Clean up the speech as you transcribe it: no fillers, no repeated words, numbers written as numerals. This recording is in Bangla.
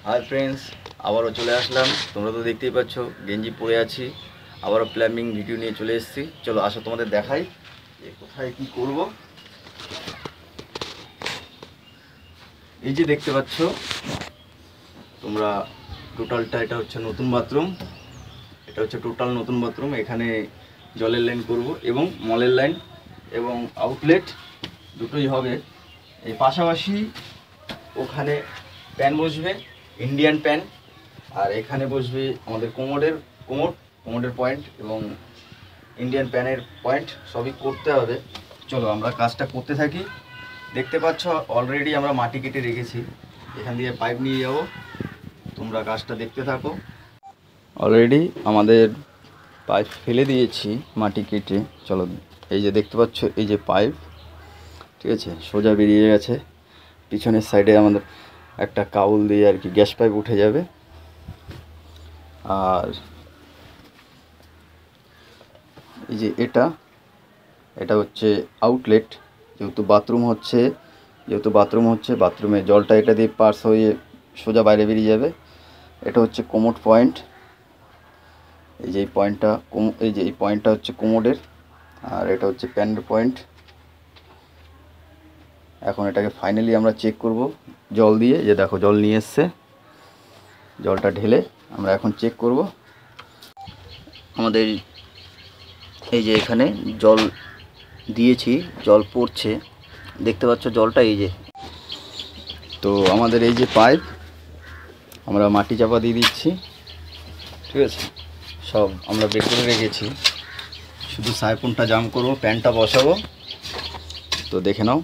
হাই ফ্রেন্ডস, আবারও চলে আসলাম। তোমরা তো দেখতেই পাচ্ছ গেঞ্জি পরে আছি, আবারও প্ল্যাম্বিং ভিডিও নিয়ে চলে এসেছি। চলো আসো তোমাদের দেখাই যে কোথায় কি করব। এই যে দেখতে পাচ্ছ তোমরা টোটালটা, এটা হচ্ছে নতুন বাথরুম। এটা হচ্ছে টোটাল নতুন বাথরুম। এখানে জলের লাইন করব এবং মলের লাইন এবং আউটলেট দুটোই হবে। এই পাশাপাশি ওখানে প্যান বসবে, ইন্ডিয়ান প্যান, আর এখানে বসবে আমাদের কোমোডের পয়েন্ট এবং ইন্ডিয়ান প্যানের পয়েন্ট। সবই করতে হবে। চলো আমরা কাজটা করতে থাকি। দেখতে পাচ্ছ অলরেডি আমরা মাটি কেটে রেখেছি, এখান দিয়ে পাইপ নিয়ে যাব। তোমরা কাজটা দেখতে থাকো। অলরেডি আমাদের পাইপ ফেলে দিয়েছি মাটি কেটে। চলো, এই যে দেখতে পাচ্ছ এই যে পাইপ, ঠিক আছে, সোজা বেরিয়ে গেছে। পিছনের সাইডে আমাদের একটা কাউল দিয়ে আর কি গ্যাস পাইপ উঠে যাবে। আর এই যে এটা হচ্ছে আউটলেট। যেহেতু বাথরুম হচ্ছে বাথরুমে জলটা এটা দিয়ে পাস হয়ে সোজা বাইরে বেরিয়ে যাবে। এটা হচ্ছে কোমোড পয়েন্ট। এই যে এই পয়েন্টটা হচ্ছে কোমোডের, আর এটা হচ্ছে প্যানের পয়েন্ট। এখন এটাকে ফাইনালি আমরা চেক করব জল দিয়ে। যে দেখো জল নিয়ে এসছে, জলটা ঢেলে আমরা এখন চেক করব। আমাদের এই যে এখানে জল দিয়েছি, জল পড়ছে, দেখতে পাচ্ছ জলটা। এই যে তো আমাদের এই যে পাইপ, আমরা মাটি চাপা দিয়ে দিচ্ছি, ঠিক আছে। সব আমরা বের করে রেখেছি, শুধু সাইফোনটা জাম করবো, প্যানটা বসাবো। তো দেখে নাও।